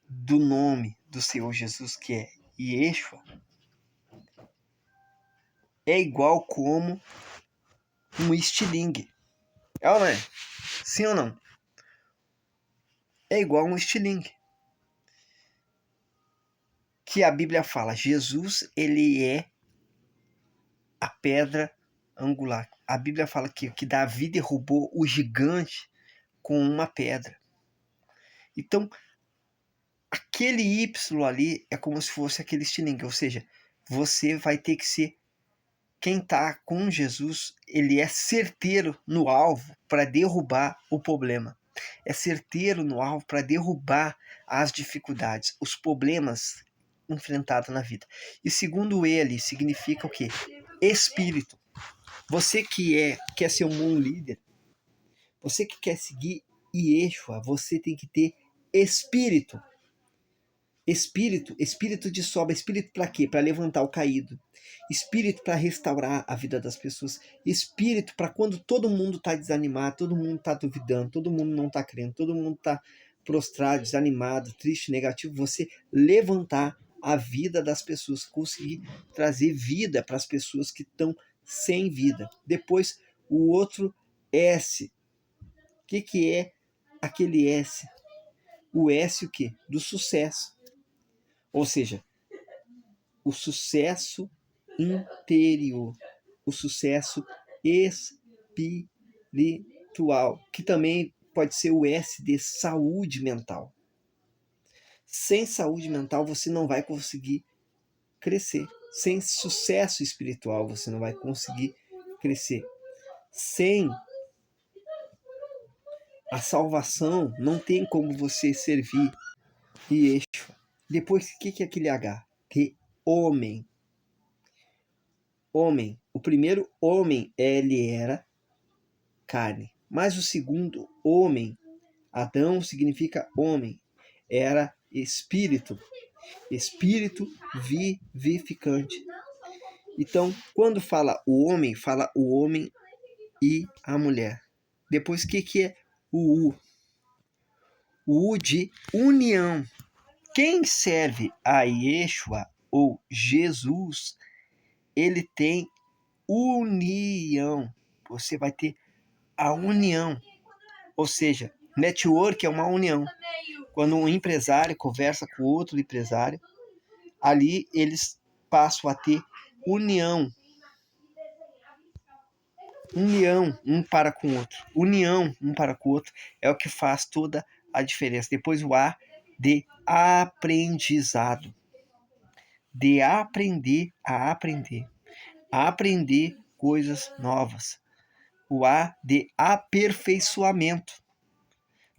do nome do Senhor Jesus, que é Yeshua, é igual como um estilingue. É ou não é? Sim ou não? É igual um estilingue. Que a Bíblia fala, Jesus, ele é a pedra angular. A Bíblia fala que Davi derrubou o gigante com uma pedra. Então, aquele Y ali é como se fosse aquele estilingue. Ou seja, você vai ter que ser... Quem está com Jesus, ele é certeiro no alvo para derrubar o problema. É certeiro no alvo para derrubar as dificuldades, os problemas enfrentados na vida. E segundo ele, significa o quê? Espírito. Você que quer ser um bom líder, você que quer seguir Yeshua, você tem que ter espírito. Espírito de sobra. Espírito para quê? Para levantar o caído. Espírito para restaurar a vida das pessoas. Espírito para quando todo mundo está desanimado, todo mundo está duvidando, todo mundo não está crendo, todo mundo está prostrado, desanimado, triste, negativo, você levantar a vida das pessoas, conseguir trazer vida para as pessoas que estão sem vida. Depois, o outro S. O que é aquele S? O S o quê? Do sucesso. Ou seja, o sucesso interior, o sucesso espiritual, que também pode ser o S de saúde mental. Sem saúde mental você não vai conseguir crescer. Sem sucesso espiritual você não vai conseguir crescer. Sem a salvação não tem como você servir Yeshua. Depois, o que é aquele H? De homem. Homem. O primeiro homem, ele era carne. Mas o segundo homem, Adão significa homem, era espírito. Espírito vivificante. Então, quando fala o homem e a mulher. Depois, o que é o U? O U de união. Quem serve a Yeshua ou Jesus, ele tem união. Você vai ter a união. Ou seja, network é uma união. Quando um empresário conversa com outro empresário, ali eles passam a ter união. União um para com o outro. União um para com o outro é o que faz toda a diferença. Depois o A de aprendizado. De aprender a aprender. A aprender coisas novas. O A de aperfeiçoamento.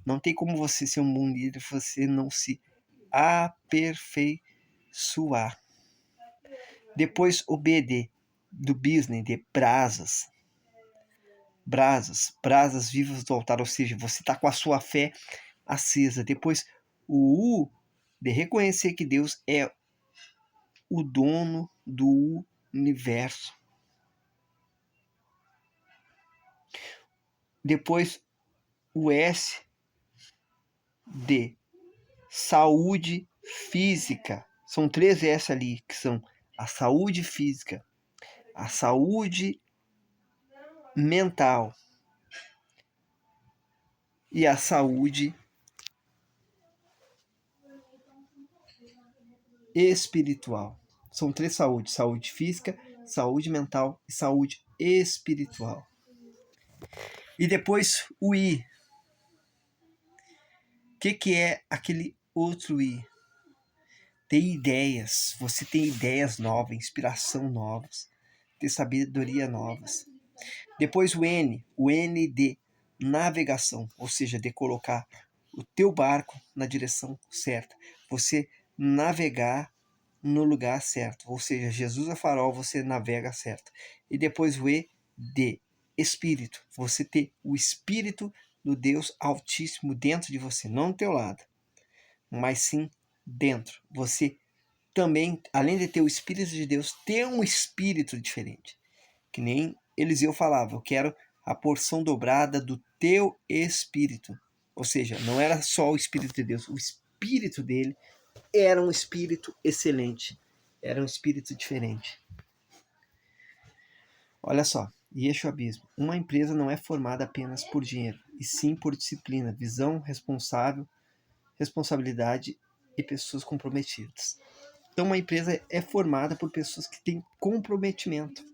Não tem como você ser um bom líder se você não se aperfeiçoar. Depois o B do business, de brasas. Brasas vivas do altar, ou seja, você está com a sua fé acesa. Depois o U de reconhecer que Deus é o dono do universo. Depois o S de saúde física. São 3 S ali, que são a saúde física, a saúde mental e a saúde espiritual. São 3 saúdes: saúde física, saúde mental e saúde espiritual. E depois o I. O que é aquele outro I? Ter ideias. Você tem ideias novas, inspiração novas, ter sabedoria novas. Depois o N de navegação, ou seja, de colocar o teu barco na direção certa. Você navegar no lugar certo, ou seja, Jesus é farol, você navega certo. E depois o E de espírito, você ter o espírito do Deus Altíssimo dentro de você, não do teu lado, mas sim dentro. Você também, além de ter o espírito de Deus, ter um espírito diferente. Que nem Eliseu falava, eu quero a porção dobrada do teu espírito. Ou seja, não era só o espírito de Deus, o espírito dele era um espírito excelente, era um espírito diferente. Olha só, Yeshua Abismo. Uma empresa não é formada apenas por dinheiro, e sim por disciplina, visão, responsabilidade e pessoas comprometidas. Então, uma empresa é formada por pessoas que têm comprometimento.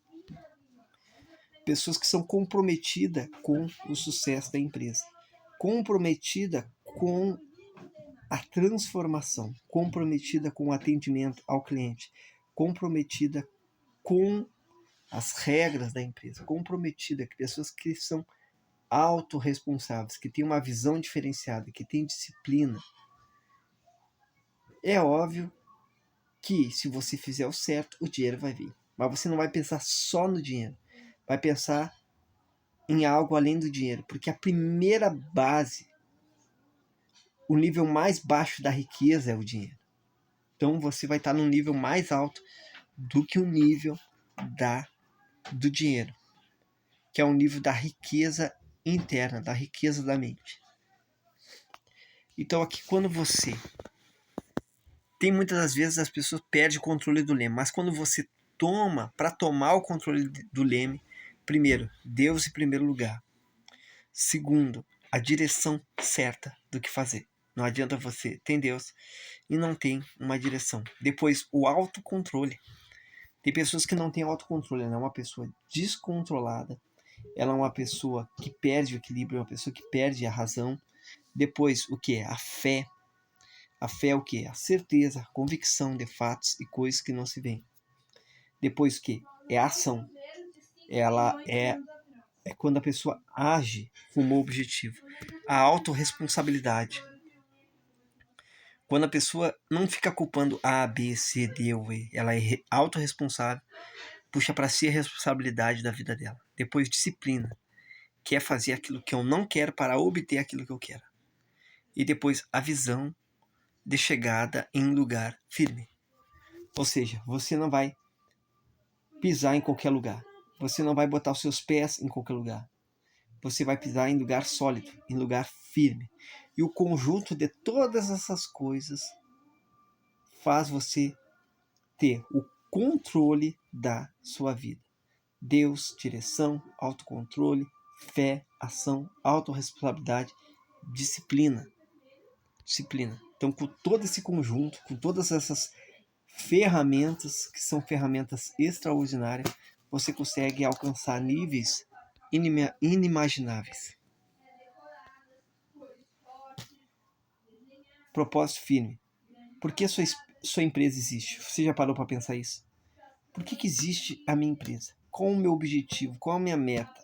Pessoas que são comprometidas com o sucesso da empresa. Comprometida com a transformação. Comprometida com o atendimento ao cliente. Comprometida com as regras da empresa. Comprometida com pessoas que são autorresponsáveis, que têm uma visão diferenciada, que têm disciplina. É óbvio que se você fizer o certo, o dinheiro vai vir. Mas você não vai pensar só no dinheiro. Vai pensar em algo além do dinheiro. Porque a primeira base, o nível mais baixo da riqueza é o dinheiro. Então você vai estar num nível mais alto do que o nível do dinheiro, que é o nível da riqueza interna, da riqueza da mente. Então aqui quando você tem muitas das vezes as pessoas perdem o controle do leme, mas quando você para tomar o controle do leme, primeiro, Deus em primeiro lugar. Segundo, a direção certa do que fazer. Não adianta você ter Deus e não tem uma direção. Depois, o autocontrole. Tem pessoas que não têm autocontrole, ela é uma pessoa descontrolada, ela é uma pessoa que perde o equilíbrio, é uma pessoa que perde a razão. Depois, o que é? A fé. A fé é o que? A certeza, a convicção de fatos e coisas que não se veem. Depois, o que? É a ação. Ela é quando a pessoa age com um objetivo. A autorresponsabilidade. Quando a pessoa não fica culpando A, B, C, D ou E, ela é autorresponsável, puxa para si a responsabilidade da vida dela. Depois, disciplina, que é fazer aquilo que eu não quero para obter aquilo que eu quero. E depois, a visão de chegada em lugar firme. Ou seja, você não vai pisar em qualquer lugar. Você não vai botar os seus pés em qualquer lugar. Você vai pisar em lugar sólido, em lugar firme. E o conjunto de todas essas coisas faz você ter o controle da sua vida. Deus, direção, autocontrole, fé, ação, autorresponsabilidade, disciplina. Disciplina. Então, com todo esse conjunto, com todas essas ferramentas, que são ferramentas extraordinárias, você consegue alcançar níveis inimagináveis. Propósito firme. Por que sua empresa existe? Você já parou para pensar isso? Por que existe a minha empresa? Qual o meu objetivo? Qual a minha meta?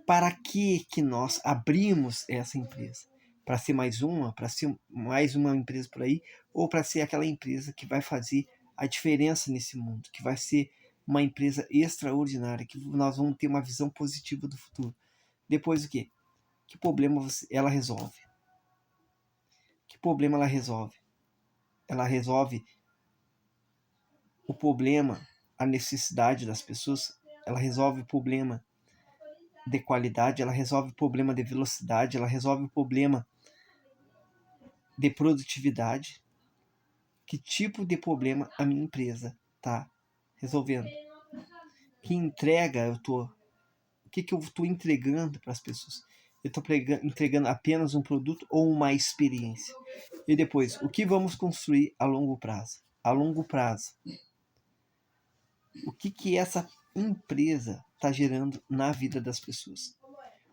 Para que nós abrimos essa empresa? Para ser mais uma? Para ser mais uma empresa por aí? Ou para ser aquela empresa que vai fazer a diferença nesse mundo? Que vai ser uma empresa extraordinária? Que nós vamos ter uma visão positiva do futuro? Depois o quê? Que problema ela resolve? Que problema ela resolve? Ela resolve o problema, a necessidade das pessoas, ela resolve o problema de qualidade, ela resolve o problema de velocidade, ela resolve o problema de produtividade. Que tipo de problema a minha empresa está resolvendo? Que entrega eu tô? O que eu estou entregando para as pessoas? Eu estou entregando apenas um produto ou uma experiência? E depois, o que vamos construir a longo prazo? A longo prazo, o que essa empresa está gerando na vida das pessoas?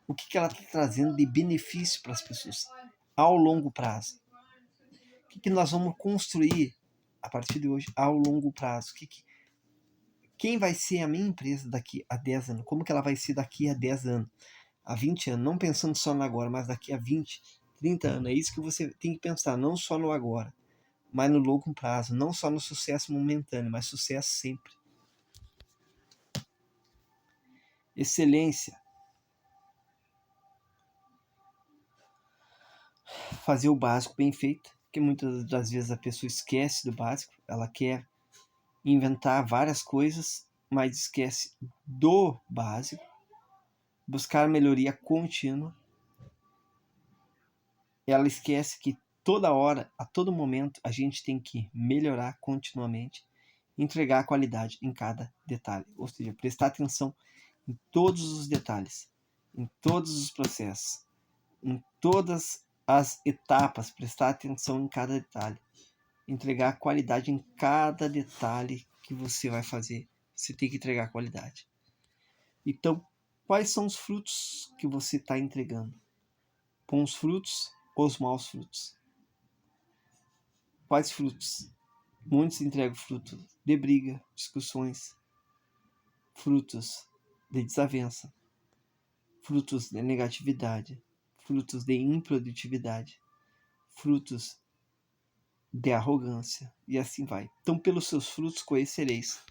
O que ela está trazendo de benefício para as pessoas ao longo prazo? O que nós vamos construir a partir de hoje ao longo prazo? Quem vai ser a minha empresa daqui a 10 anos? Como que ela vai ser daqui a 10 anos? A 20 anos? Não pensando só no agora, mas daqui a 20, 30 anos. É isso que você tem que pensar, não só no agora, mas no longo prazo. Não só no sucesso momentâneo, mas sucesso sempre. Excelência. Fazer o básico bem feito, porque muitas das vezes a pessoa esquece do básico, ela quer inventar várias coisas, mas esquece do básico. Buscar melhoria contínua. Ela esquece que toda hora, a todo momento, a gente tem que melhorar continuamente, entregar qualidade em cada detalhe, ou seja, prestar atenção em todos os detalhes, em todos os processos, em todas as etapas, prestar atenção em cada detalhe, entregar qualidade em cada detalhe que você vai fazer. Você tem que entregar qualidade. Então, quais são os frutos que você está entregando? Bons frutos ou os maus frutos? Quais frutos? Muitos entregam fruto de briga, discussões, frutos de desavença, frutos de negatividade, frutos de improdutividade, frutos de arrogância, e assim vai. Então, pelos seus frutos conhecereis.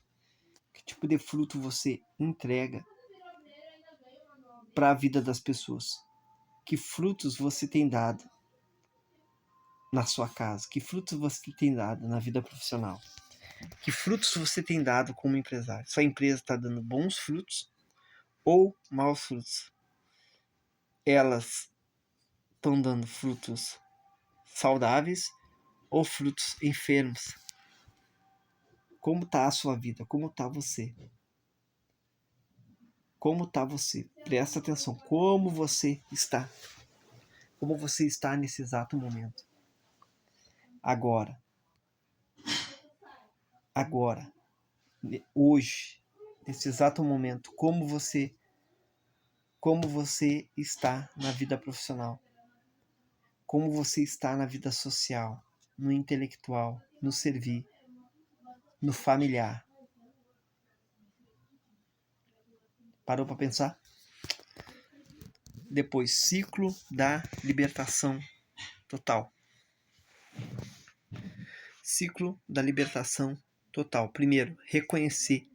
Que tipo de fruto você entrega para a vida das pessoas? Que frutos você tem dado? na sua casa? Que frutos você tem dado na vida profissional? Que frutos você tem dado como empresário? Sua empresa está dando bons frutos ou maus frutos? Elas estão dando frutos saudáveis ou frutos enfermos? Como está a sua vida? Como está você? Como está você? Presta atenção. Como você está? Como você está nesse exato momento? Agora, hoje, nesse exato momento, como você está na vida profissional? Como você está na vida social, no intelectual, no servir, no familiar? Parou para pensar? Depois, ciclo da libertação total. Ciclo da libertação total. Primeiro, reconhecer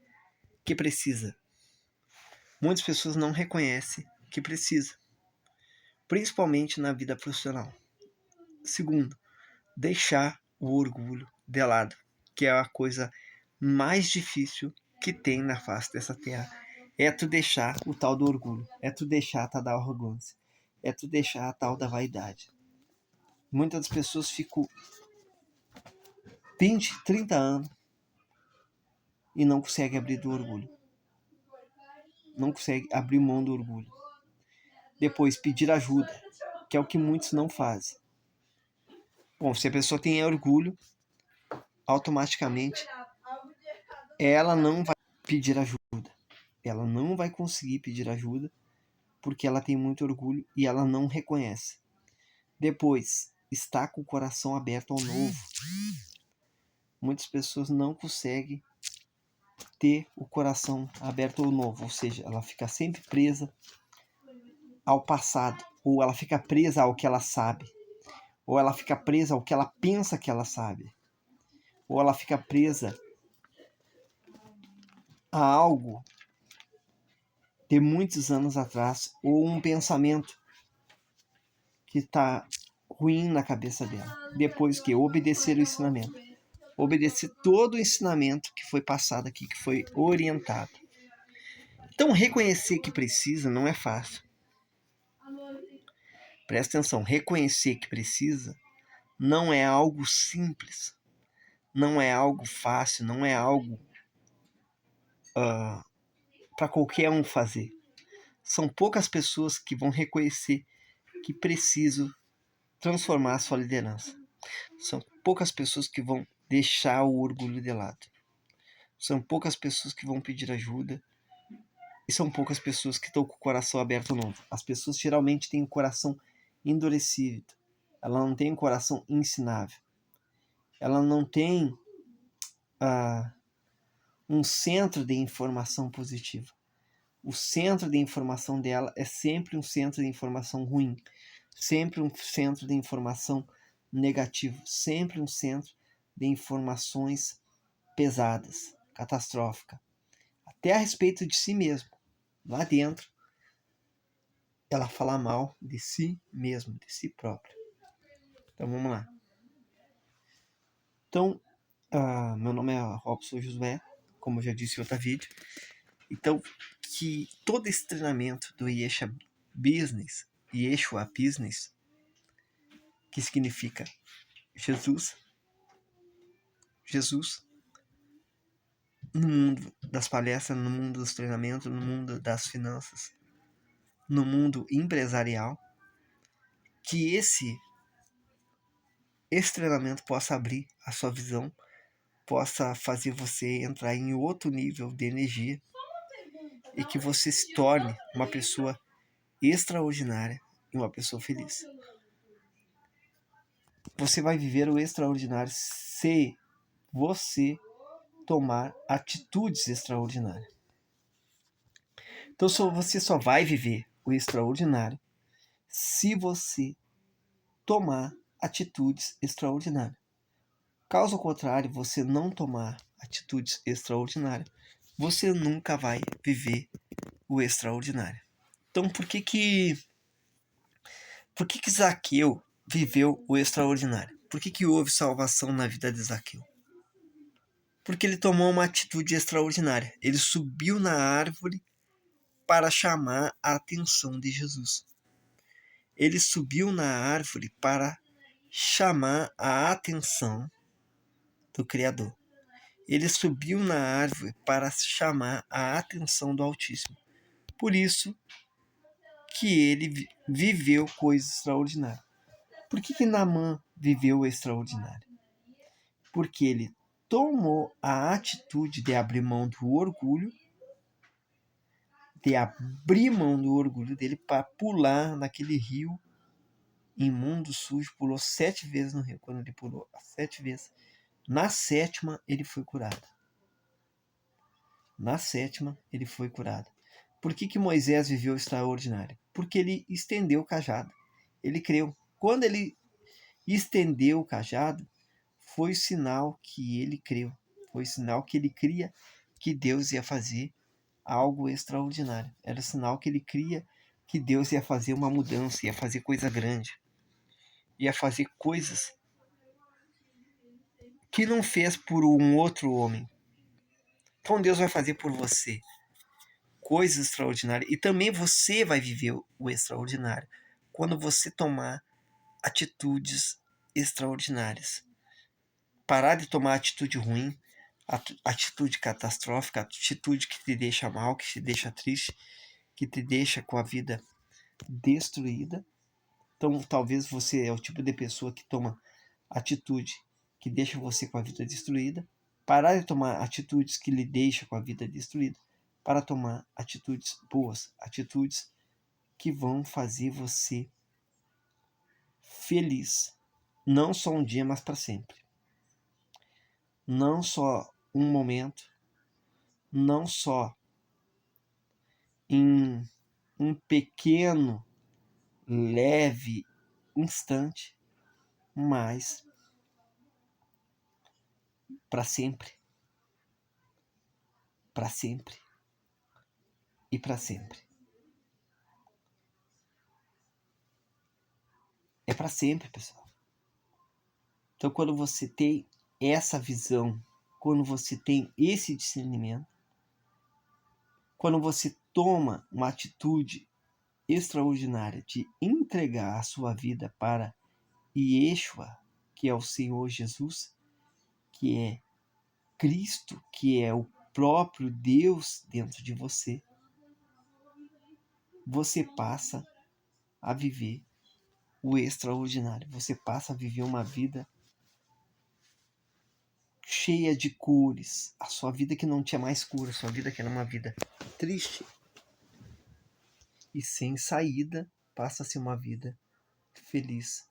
que precisa. Muitas pessoas não reconhecem que precisa, principalmente na vida profissional. Segundo, deixar o orgulho de lado, que é a coisa mais difícil que tem na face dessa terra. É tu deixar o tal do orgulho, é tu deixar a tal da arrogância, é tu deixar a tal da vaidade. Muitas das pessoas ficam 20, 30 anos e não conseguem abrir do orgulho. Não conseguem abrir mão do orgulho. Depois, pedir ajuda, que é o que muitos não fazem. Bom, se a pessoa tem orgulho, automaticamente ela não vai pedir ajuda. Ela não vai conseguir pedir ajuda porque ela tem muito orgulho e ela não reconhece. Depois, está com o coração aberto ao novo. Muitas pessoas não conseguem ter o coração aberto ao novo, ou seja, ela fica sempre presa ao passado, ou ela fica presa ao que ela sabe, ou ela fica presa ao que ela pensa que ela sabe, ou ela fica presa a algo de muitos anos atrás, ou um pensamento que está ruim na cabeça dela. Depois que obedecer o ensinamento, obedecer todo o ensinamento que foi passado aqui, que foi orientado. Então, reconhecer que precisa não é fácil. Presta atenção, reconhecer que precisa não é algo simples, não é algo fácil, não é algo para qualquer um fazer. São poucas pessoas que vão reconhecer que precisam transformar a sua liderança. São poucas pessoas que vão deixar o orgulho de lado. São poucas pessoas que vão pedir ajuda. E são poucas pessoas que estão com o coração aberto novo. As pessoas geralmente têm o coração endurecido. Ela não tem um coração ensinável. Ela não tem um centro de informação positiva. O centro de informação dela é sempre um centro de informação ruim. Sempre um centro de informação negativo. Sempre um centro de informações pesadas, catastróficas. Até a respeito de si mesmo. Lá dentro, ela fala mal de si mesmo, de si própria. Então vamos lá. Então, meu nome é Robson Josué, como eu já disse em outro vídeo. Então, que todo esse treinamento do Yeshua Business, que significa Jesus, no mundo das palestras, no mundo dos treinamentos, no mundo das finanças, no mundo empresarial, que esse treinamento possa abrir a sua visão, possa fazer você entrar em outro nível de energia e que você se torne uma pessoa extraordinária e uma pessoa feliz. Você vai viver o extraordinário se você tomar atitudes extraordinárias. Então você só vai viver o extraordinário se você tomar atitudes extraordinárias. Caso contrário, você não tomar atitudes extraordinárias, você nunca vai viver o extraordinário. Então, por que Zaqueu viveu o extraordinário? Por que houve salvação na vida de Zaqueu? Porque ele tomou uma atitude extraordinária. Ele subiu na árvore para chamar a atenção de Jesus. Ele subiu na árvore para chamar a atenção do Criador. Ele subiu na árvore para chamar a atenção do Altíssimo. Por isso que ele viveu coisas extraordinárias. Por que Naamã viveu o extraordinário? Porque ele tomou a atitude de abrir mão do orgulho, dele para pular naquele rio imundo, sujo, pulou 7 vezes no rio. Quando ele pulou 7 vezes, na 7ª ele foi curado. Na 7ª ele foi curado. Por que Moisés viveu extraordinário? Porque ele estendeu o cajado. Ele creu. Quando ele estendeu o cajado, foi o sinal que ele creu. Foi o sinal que ele cria que Deus ia fazer algo extraordinário. Era o sinal que ele cria que Deus ia fazer uma mudança, ia fazer coisa grande. Ia fazer coisas que não fez por um outro homem. Então Deus vai fazer por você coisas extraordinárias. E também você vai viver o extraordinário quando você tomar atitudes extraordinárias. Parar de tomar atitude ruim, atitude catastrófica, atitude que te deixa mal, que te deixa triste, que te deixa com a vida destruída. Então, talvez você é o tipo de pessoa que toma atitude que deixa você com a vida destruída. Parar de tomar atitudes que lhe deixam com a vida destruída para tomar atitudes boas, atitudes que vão fazer você feliz. Não só um dia, mas para sempre. Não só um momento, não só em um pequeno, leve instante, mas para sempre. Para sempre. E para sempre. É para sempre, pessoal. Então, quando você tem essa visão, quando você tem esse discernimento, quando você toma uma atitude extraordinária de entregar a sua vida para Yeshua, que é o Senhor Jesus, que é Cristo, que é o próprio Deus dentro de você, você passa a viver o extraordinário. Você passa a viver uma vida cheia de cores. A sua vida que não tinha mais cor, a sua vida que era uma vida triste e sem saída, passa a ser uma vida feliz.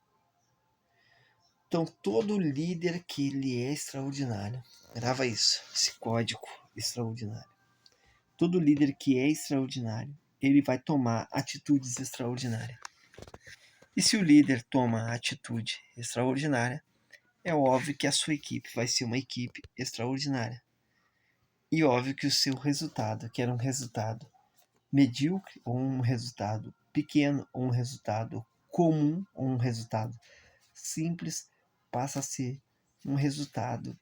Então, todo líder que ele é extraordinário, grava isso, esse código extraordinário. Todo líder que é extraordinário, ele vai tomar atitudes extraordinárias. E se o líder toma a atitude extraordinária, é óbvio que a sua equipe vai ser uma equipe extraordinária. E óbvio que o seu resultado, que era um resultado medíocre, ou um resultado pequeno, ou um resultado comum, ou um resultado simples, passa a ser um resultado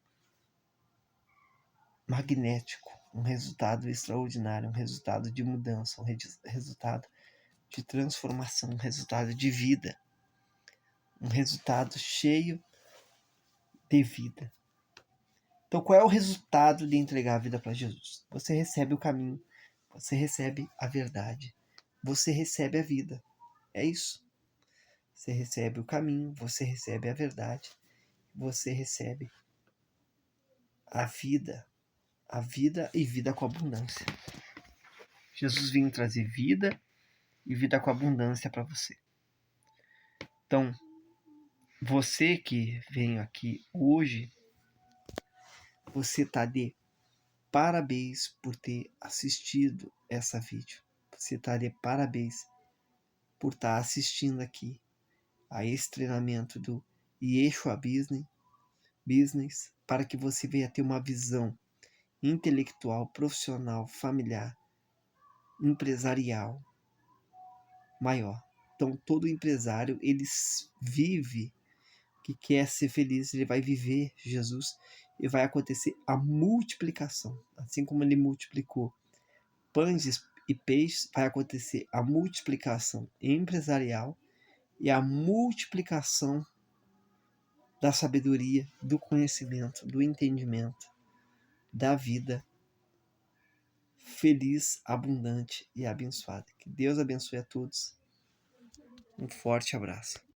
magnético, um resultado extraordinário, um resultado de mudança, um resultado de transformação, um resultado de vida, um resultado cheio de vida. Então, qual é o resultado de entregar a vida para Jesus? Você recebe o caminho, você recebe a verdade, você recebe a vida. É isso. Você recebe o caminho, você recebe a verdade, você recebe a vida e vida com abundância. Jesus veio trazer vida e vida com abundância para você. Então, você que veio aqui hoje, você está de parabéns por ter assistido essa vídeo. Você está de parabéns por estar assistindo aqui a esse treinamento do Yeshua Business para que você venha ter uma visão intelectual, profissional, familiar, empresarial maior. Então, todo empresário, ele vive que quer ser feliz, ele vai viver Jesus e vai acontecer a multiplicação. Assim como ele multiplicou pães e peixes, vai acontecer a multiplicação empresarial e a multiplicação da sabedoria, do conhecimento, do entendimento, da vida feliz, abundante e abençoada. Que Deus abençoe a todos. Um forte abraço.